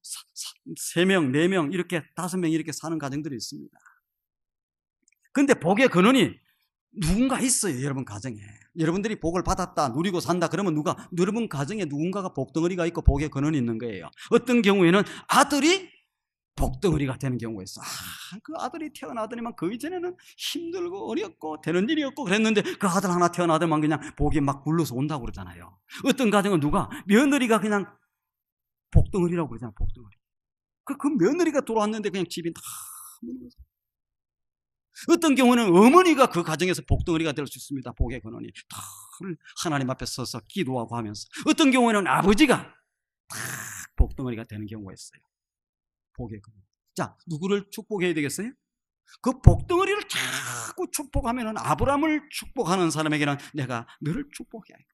3명, 4명, 이렇게 5명 이렇게 사는 가정들이 있습니다. 근데 복의 근원이 누군가 있어요. 여러분 가정에. 여러분들이 복을 받았다, 누리고 산다 그러면 여러분 가정에 누군가가 복덩어리가 있고 복의 근원이 있는 거예요. 어떤 경우에는 아들이 복덩어리가 되는 경우가 있어. 그 아들이 태어나더니만 그 이전에는 힘들고 어렵고 되는 일이 없고 그랬는데 그 아들 하나 태어나더만 그냥 복이 막 굴러서 온다고 그러잖아요. 어떤 가정은 며느리가 그냥 복덩어리라고 그러잖아요. 복덩어리. 그 며느리가 돌아왔는데 그냥 집이 다 무너져. 어떤 경우는 어머니가 그 가정에서 복덩어리가 될 수 있습니다. 복의 근원이 다 하나님 앞에 서서 기도하고 하면서. 어떤 경우에는 아버지가 다 복덩어리가 되는 경우가 있어요. 복의 근원. 자, 누구를 축복해야 되겠어요? 그 복덩어리를 자꾸 축복하면은 아브라함을 축복하는 사람에게는 내가 너를 축복해야 해.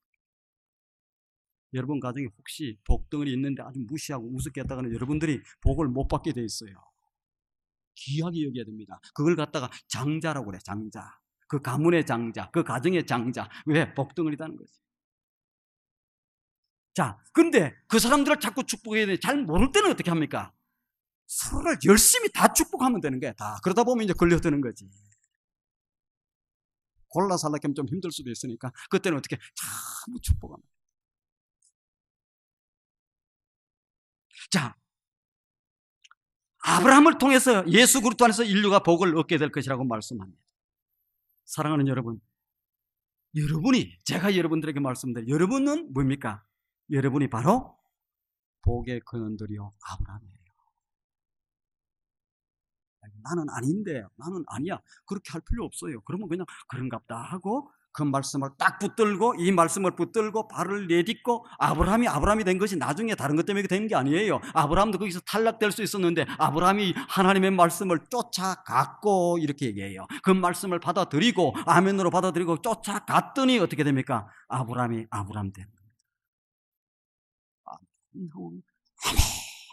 여러분 가정에 혹시 복덩어리 있는데 아주 무시하고 우습게 했다가는 여러분들이 복을 못 받게 돼 있어요. 귀하게 여겨야 됩니다. 그걸 갖다가 장자라고 그래. 장자. 그 가문의 장자, 그 가정의 장자. 왜? 복덩어리다는 거지. 자, 근데 그 사람들을 자꾸 축복해야 돼. 잘 모를 때는 어떻게 합니까? 서로를 열심히 다 축복하면 되는 거야. 다. 그러다 보면 이제 걸려드는 거지. 골라 살라고 하면 좀 힘들 수도 있으니까 그때는 어떻게 전부 축복하면 돼. 자, 아브라함을 통해서 예수 그리스도 안에서 인류가 복을 얻게 될 것이라고 말씀합니다. 사랑하는 여러분, 제가 여러분들에게 말씀드린 여러분은 뭡니까? 여러분이 바로 복의 근원들이요 아브라함이에요. 나는 아닌데, 나는 아니야. 그렇게 할 필요 없어요. 그러면 그냥 그런갑다 하고 그 말씀을 딱 붙들고 이 말씀을 붙들고 발을 내딛고 아브라함이 된 것이 나중에 다른 것 때문에 된 게 아니에요. 아브라함도 거기서 탈락될 수 있었는데 아브라함이 하나님의 말씀을 쫓아갔고 이렇게 얘기해요. 그 말씀을 받아들이고 아멘으로 받아들이고 쫓아갔더니 어떻게 됩니까? 아브라함이 아브라함 된 겁니다.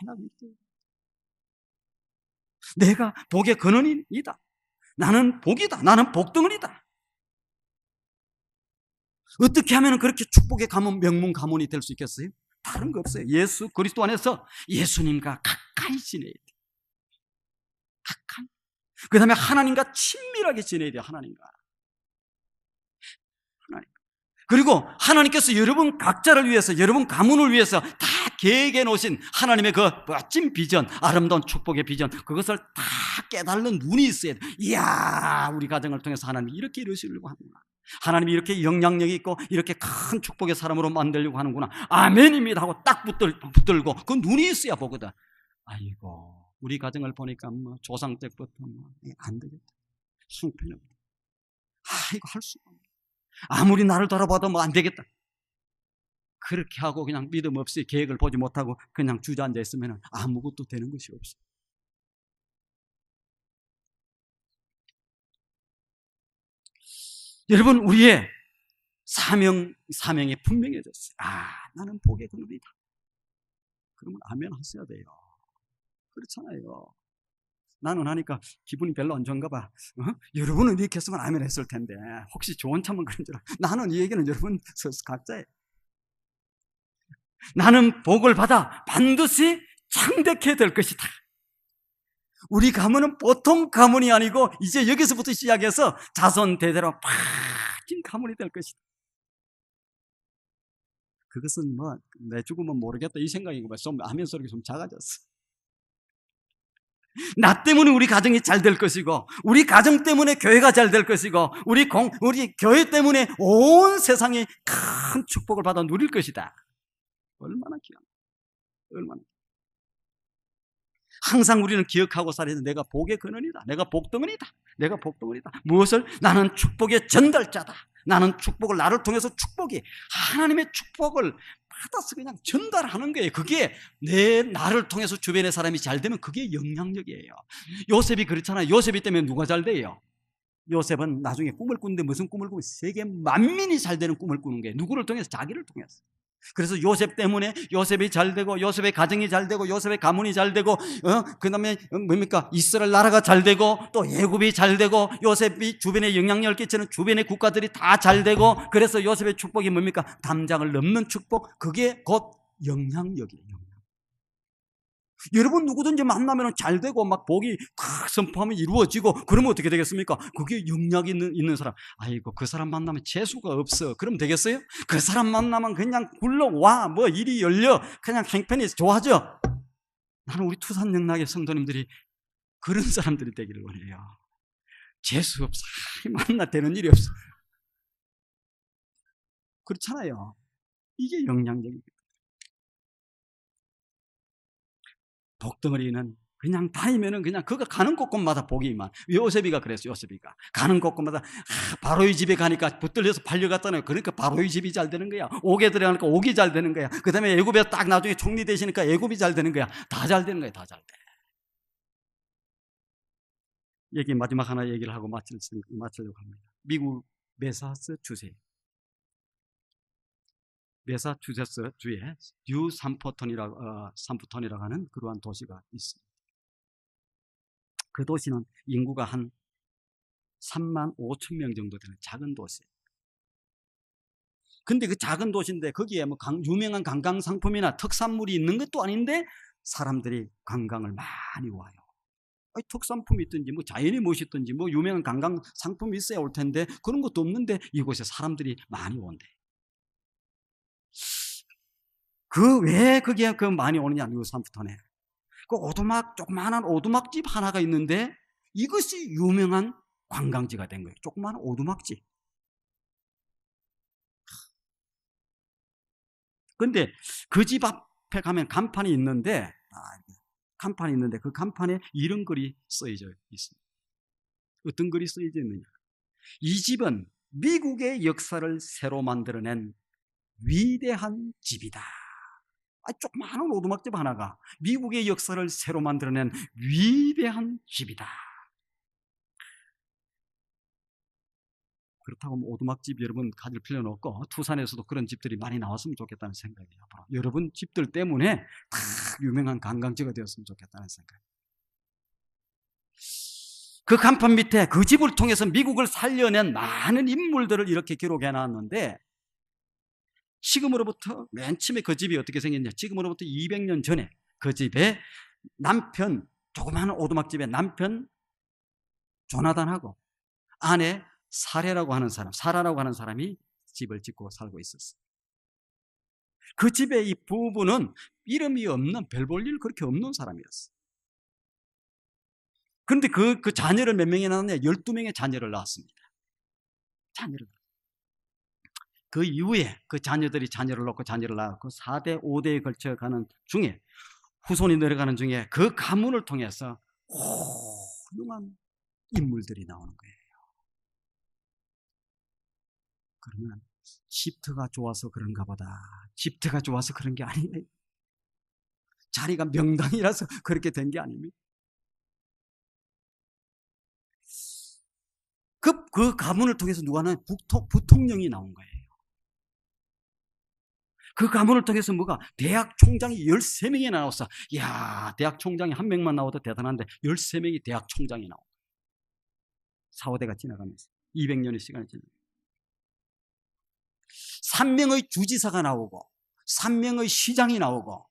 아멘. 내가 복의 근원이다. 나는 복이다. 나는 복덩어리다. 어떻게 하면 그렇게 축복의 가문, 명문 가문이 될 수 있겠어요? 다른 거 없어요. 예수 그리스도 안에서 예수님과 가까이 지내야 돼요. 가까이. 그 다음에 하나님과 친밀하게 지내야 돼요. 하나님. 그리고 하나님께서 여러분 각자를 위해서, 여러분 가문을 위해서 다 계획해 놓으신 하나님의 그 멋진 비전, 아름다운 축복의 비전, 그것을 다 깨달는 눈이 있어야 돼요. 이야, 우리 가정을 통해서 하나님이 이렇게 이루시려고 하는구나. 하나님이 이렇게 영향력이 있고 이렇게 큰 축복의 사람으로 만들려고 하는구나. 아멘입니다 하고 딱 붙들고 그 눈이 있어야 보거든. 아이고, 우리 가정을 보니까 뭐 조상 때부터 안 되겠다. 형편없다. 이거 할 수가 없네. 아무리 나를 돌아봐도 뭐 안 되겠다. 그렇게 하고 그냥 믿음 없이 계획을 보지 못하고 그냥 주저앉아 있으면 아무것도 되는 것이 없어. 여러분, 우리의 사명이 분명해졌어요. 나는 복의 근원이다. 그러면 아멘 하셔야 돼요. 그렇잖아요. 나는 하니까 기분이 별로 안 좋은가 봐. 여러분은 이렇게 했으면 아멘 했을 텐데 혹시 좋은 참은 그런 줄 알아. 나는 이 얘기는 여러분 각자예요. 나는 복을 받아 반드시 창대케 될 것이다. 우리 가문은 보통 가문이 아니고 이제 여기서부터 시작해서 자손 대대로 빠진 가문이 될 것이다. 그것은 뭐 내 죽으면 모르겠다 이 생각인 거야. 좀 아멘 소리가 좀 작아졌어. 나 때문에 우리 가정이 잘 될 것이고 우리 가정 때문에 교회가 잘 될 것이고 우리 교회 때문에 온 세상이 큰 축복을 받아 누릴 것이다. 얼마나 귀한, 얼마나. 항상 우리는 기억하고 살아야 돼. 내가 복의 근원이다. 내가 복덩어리다. 내가 복덩어리다. 무엇을? 나는 축복의 전달자다. 나는 축복을 나를 통해서 축복이 하나님의 축복을 받아서 그냥 전달하는 거예요. 그게 나를 통해서 주변의 사람이 잘 되면 그게 영향력이에요. 요셉이 그렇잖아요. 요셉이 때문에 누가 잘 돼요? 요셉은 나중에 꿈을 꾸는데 무슨 꿈을 꾸면 세계 만민이 잘 되는 꿈을 꾸는 거예요. 누구를 통해서? 자기를 통해서. 그래서 요셉 때문에 요셉이 잘 되고 요셉의 가정이 잘 되고 요셉의 가문이 잘 되고 그 다음에 뭡니까? 이스라엘 나라가 잘 되고 또 애굽이 잘 되고 요셉이 주변에 영향력을 끼치는 주변의 국가들이 다 잘 되고 그래서 요셉의 축복이 뭡니까? 담장을 넘는 축복. 그게 곧 영향력이에요. 영향. 여러분 누구든지 만나면 잘 되고 막 복이 탁 선포하면 이루어지고 그러면 어떻게 되겠습니까? 그게 영향이 있는 사람. 아이고 그 사람 만나면 재수가 없어. 그럼 되겠어요? 그 사람 만나면 그냥 굴러와 뭐 일이 열려 그냥 행편이 좋아져. 나는 우리 투산 영락의 성도님들이 그런 사람들이 되기를 원해요. 재수 없어. 만나 되는 일이 없어. 그렇잖아요. 이게 영향력입니다. 복덩어리는 그냥 다니면은 그냥 그가 가는 곳곳마다 복이 임한. 요셉이가 그랬어요. 요셉이가 가는 곳곳마다 바로의 집에 가니까 붙들려서 팔려갔잖아요. 그러니까 바로의 집이 잘 되는 거야. 옥에 들어가니까 옥이 잘 되는 거야. 그 다음에 애굽에 딱 나중에 총리 되시니까 애굽이 잘 되는 거야. 다 잘 되는 거야. 다 잘 돼. 얘기 마지막 하나 얘기를 하고 마치려고 합니다. 미국 매사추세츠 주에 뉴 삼프턴이라고 하는 그러한 도시가 있습니다. 그 도시는 인구가 한 3만 5천 명 정도 되는 작은 도시예요. 근데 그 작은 도시인데 거기에 뭐 유명한 관광 상품이나 특산물이 있는 것도 아닌데 사람들이 관광을 많이 와요. 특산품이 있든지 뭐 자연이 멋있든지 뭐 유명한 관광 상품이 있어야 올 텐데 그런 것도 없는데 이곳에 사람들이 많이 온대. 왜 거기에 많이 오느냐, 뉴삼프턴에. 조그마한 오두막집 하나가 있는데 이것이 유명한 관광지가 된 거예요. 조그마한 오두막집. 근데 그 집 앞에 가면 간판이 있는데, 그 간판에 이런 글이 써져 있습니다. 어떤 글이 써져 있느냐. 이 집은 미국의 역사를 새로 만들어낸 위대한 집이다. 조그마한 오두막집 하나가 미국의 역사를 새로 만들어낸 위대한 집이다. 그렇다고 오두막집 여러분 가질 필요는 없고 투산에서도 그런 집들이 많이 나왔으면 좋겠다는 생각이에요. 여러분 집들 때문에 다 유명한 관광지가 되었으면 좋겠다는 생각. 그 간판 밑에 그 집을 통해서 미국을 살려낸 많은 인물들을 이렇게 기록해 놨는데 지금으로부터 맨 처음에 그 집이 어떻게 생겼냐. 지금으로부터 200년 전에 그 집에 남편, 조그마한 오두막집에 남편 조나단하고 아내 사라라고 하는 사람이 집을 짓고 살고 있었어요. 그 집의 이 부부는 이름이 없는, 별 볼 일 그렇게 없는 사람이었어요. 그런데 그 자녀를 몇 명이 낳았냐? 12명의 자녀를 낳았습니다. 그 이후에 그 자녀들이 자녀를 낳고 4대, 5대에 걸쳐 가는 중에 후손이 내려가는 중에 그 가문을 통해서 훌륭한 인물들이 나오는 거예요. 그러면 집터가 좋아서 그런가 보다. 집터가 좋아서 그런 게 아니네. 자리가 명당이라서 그렇게 된 게 아닙니다. 그 가문을 통해서 누가는 부통령이 나온 거예요. 그 가문을 통해서 대학 총장이 13명이 나왔어. 이야, 대학 총장이 한 명만 나와도 대단한데 13명이 대학 총장이 나온 거예요. 4, 5대가 지나가면서 200년의 시간이 지나가면서 3명의 주지사가 나오고 3명의 시장이 나오고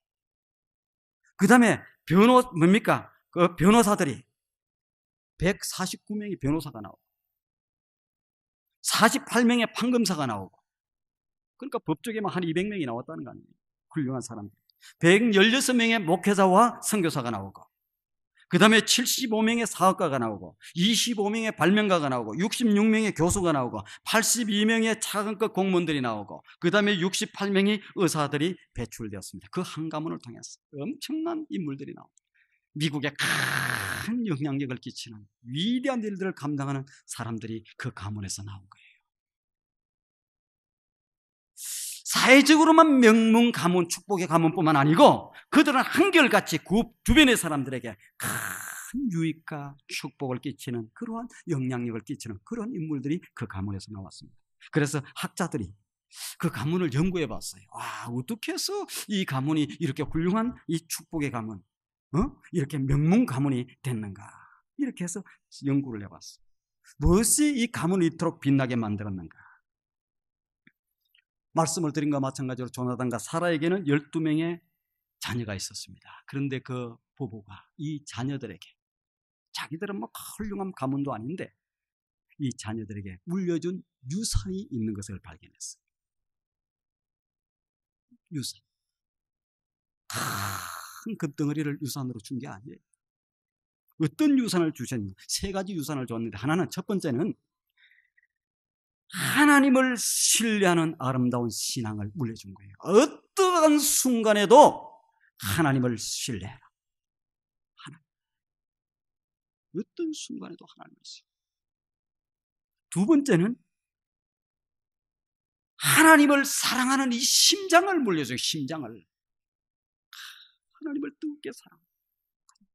그 다음에 그 변호사들이 149명의 변호사가 나오고 48명의 판검사가 나오고 그러니까 법조계만 한 200명이 나왔다는 거 아니에요. 훌륭한 사람들. 116명의 목회자와 선교사가 나오고 그 다음에 75명의 사업가가 나오고 25명의 발명가가 나오고 66명의 교수가 나오고 82명의 차근급 공무원들이 나오고 그 다음에 68명의 의사들이 배출되었습니다. 그 한 가문을 통해서 엄청난 인물들이 나옵니다. 미국에 큰 영향력을 끼치는 위대한 일들을 감당하는 사람들이 그 가문에서 나온 거예요. 사회적으로만 명문 가문, 축복의 가문뿐만 아니고 그들은 한결같이 주변의 사람들에게 큰 유익과 축복을 끼치는 그러한 영향력을 끼치는 그런 인물들이 그 가문에서 나왔습니다. 그래서 학자들이 그 가문을 연구해 봤어요. 어떻게 해서 이 가문이 이렇게 훌륭한 이 축복의 가문, 이렇게 명문 가문이 됐는가? 이렇게 해서 연구를 해봤어요. 무엇이 이 가문을 이토록 빛나게 만들었는가? 말씀을 드린 것과 마찬가지로 조나단과 사라에게는 12명의 자녀가 있었습니다. 그런데 그 부부가 이 자녀들에게, 자기들은 뭐 훌륭한 가문도 아닌데 이 자녀들에게 물려준 유산이 있는 것을 발견했어요. 유산. 큰 금덩어리를 유산으로 준 게 아니에요. 어떤 유산을 주셨냐? 3가지 유산을 줬는데, 하나는, 첫 번째는 하나님을 신뢰하는 아름다운 신앙을 물려준 거예요. 어떠한 순간에도 하나님을 신뢰해라. 어떤 순간에도 하나님을 신뢰해라. 두 번째는 하나님을 사랑하는 이 심장을 물려줘요. 심장을. 하나님을 뜨겁게 사랑하는,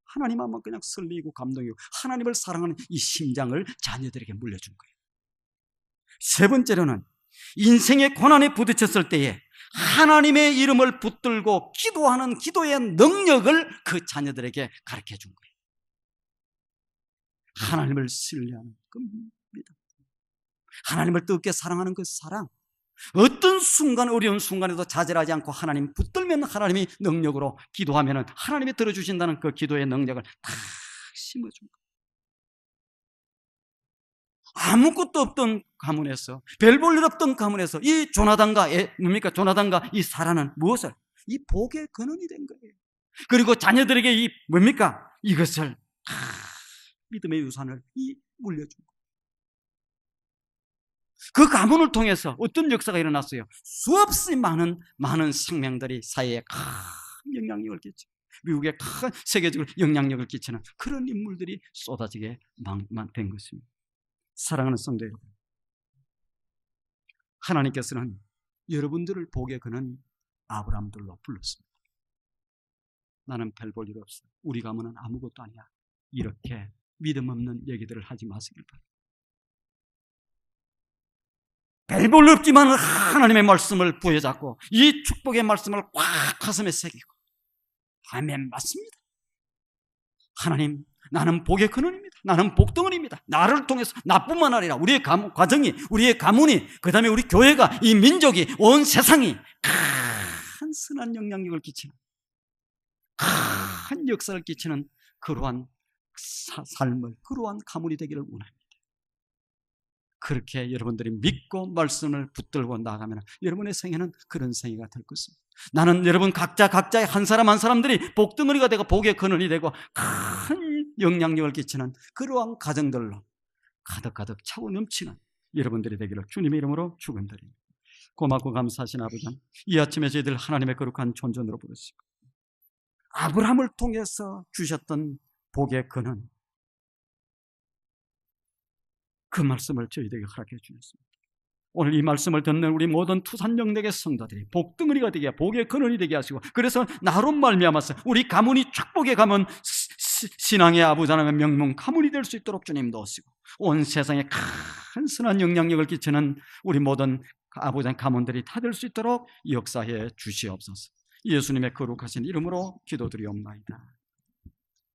하나님 하면 그냥 설레이고 감동이고 하나님을 사랑하는 이 심장을 자녀들에게 물려준 거예요. 세 번째로는 인생의 고난에 부딪혔을 때에 하나님의 이름을 붙들고 기도하는 기도의 능력을 그 자녀들에게 가르쳐 준 거예요. 하나님을 신뢰하는 그 믿음, 하나님을 뜨겁게 사랑하는 그 사랑, 어떤 순간, 어려운 순간에도 좌절하지 않고 하나님 붙들면 하나님이 능력으로 기도하면 하나님이 들어주신다는 그 기도의 능력을 다 심어준 거예요. 아무것도 없던 가문에서, 별 볼 일 없던 가문에서 이 조나단과 조나단과 이 사라는 무엇을? 이 복의 근원이 된 거예요. 그리고 자녀들에게 이 이것을 믿음의 유산을 물려준 거예요. 그 가문을 통해서 어떤 역사가 일어났어요? 수없이 많은 생명들이 사회에 큰 영향력을 끼치고 미국에 큰 세계적으로 영향력을 끼치는 그런 인물들이 쏟아지게 된 것입니다. 사랑하는 성도 여러분, 하나님께서는 여러분들을 복의 근원 아브라함들로 불렀습니다. 나는 별 볼 일 없어, 우리 가문은 아무것도 아니야, 이렇게 믿음 없는 얘기들을 하지 마시길 바랍니다. 별 볼 일 없지만 하나님의 말씀을 부여잡고 이 축복의 말씀을 꽉 가슴에 새기고, 아멘, 맞습니다. 하나님, 나는 복의 근원입니다. 나는 복덩어리입니다. 나를 통해서 나뿐만 아니라 우리의 가정이, 우리의 가문이, 그 다음에 우리 교회가, 이 민족이, 온 세상이 큰 선한 영향력을 끼치는, 큰 역사를 끼치는 그러한 삶을, 그러한 가문이 되기를 원합니다. 그렇게 여러분들이 믿고 말씀을 붙들고 나가면 여러분의 생애는 그런 생애가 될 것입니다. 나는 여러분 각자의 한 사람 한 사람들이 복덩어리가 되고 복의 근원이 되고 큰 영향력을 끼치는 그러한 가정들로 가득가득 차고 넘치는 여러분들이 되기를 주님의 이름으로 축원드립니다. 고맙고 감사하신 아버지, 이 아침에 저희들 하나님의 거룩한 존전으로 부르시고 아브라함을 통해서 주셨던 복의 근원, 그 말씀을 저희들에게 허락해 주셨습니다. 오늘 이 말씀을 듣는 우리 모든 투산영역의 성도들이 복덩어리가 되게, 복의 근원이 되게 하시고, 그래서 나로 말미암아서 우리 가문이 축복의 가문, 신앙의 아버지 하나님의 명문 가문이 될 수 있도록 주님 도우시고, 온 세상에 큰 선한 영향력을 끼치는 우리 모든 아버지 하나님 가문들이 다 될 수 있도록 역사해 주시옵소서. 예수님의 거룩하신 이름으로 기도드리옵나이다.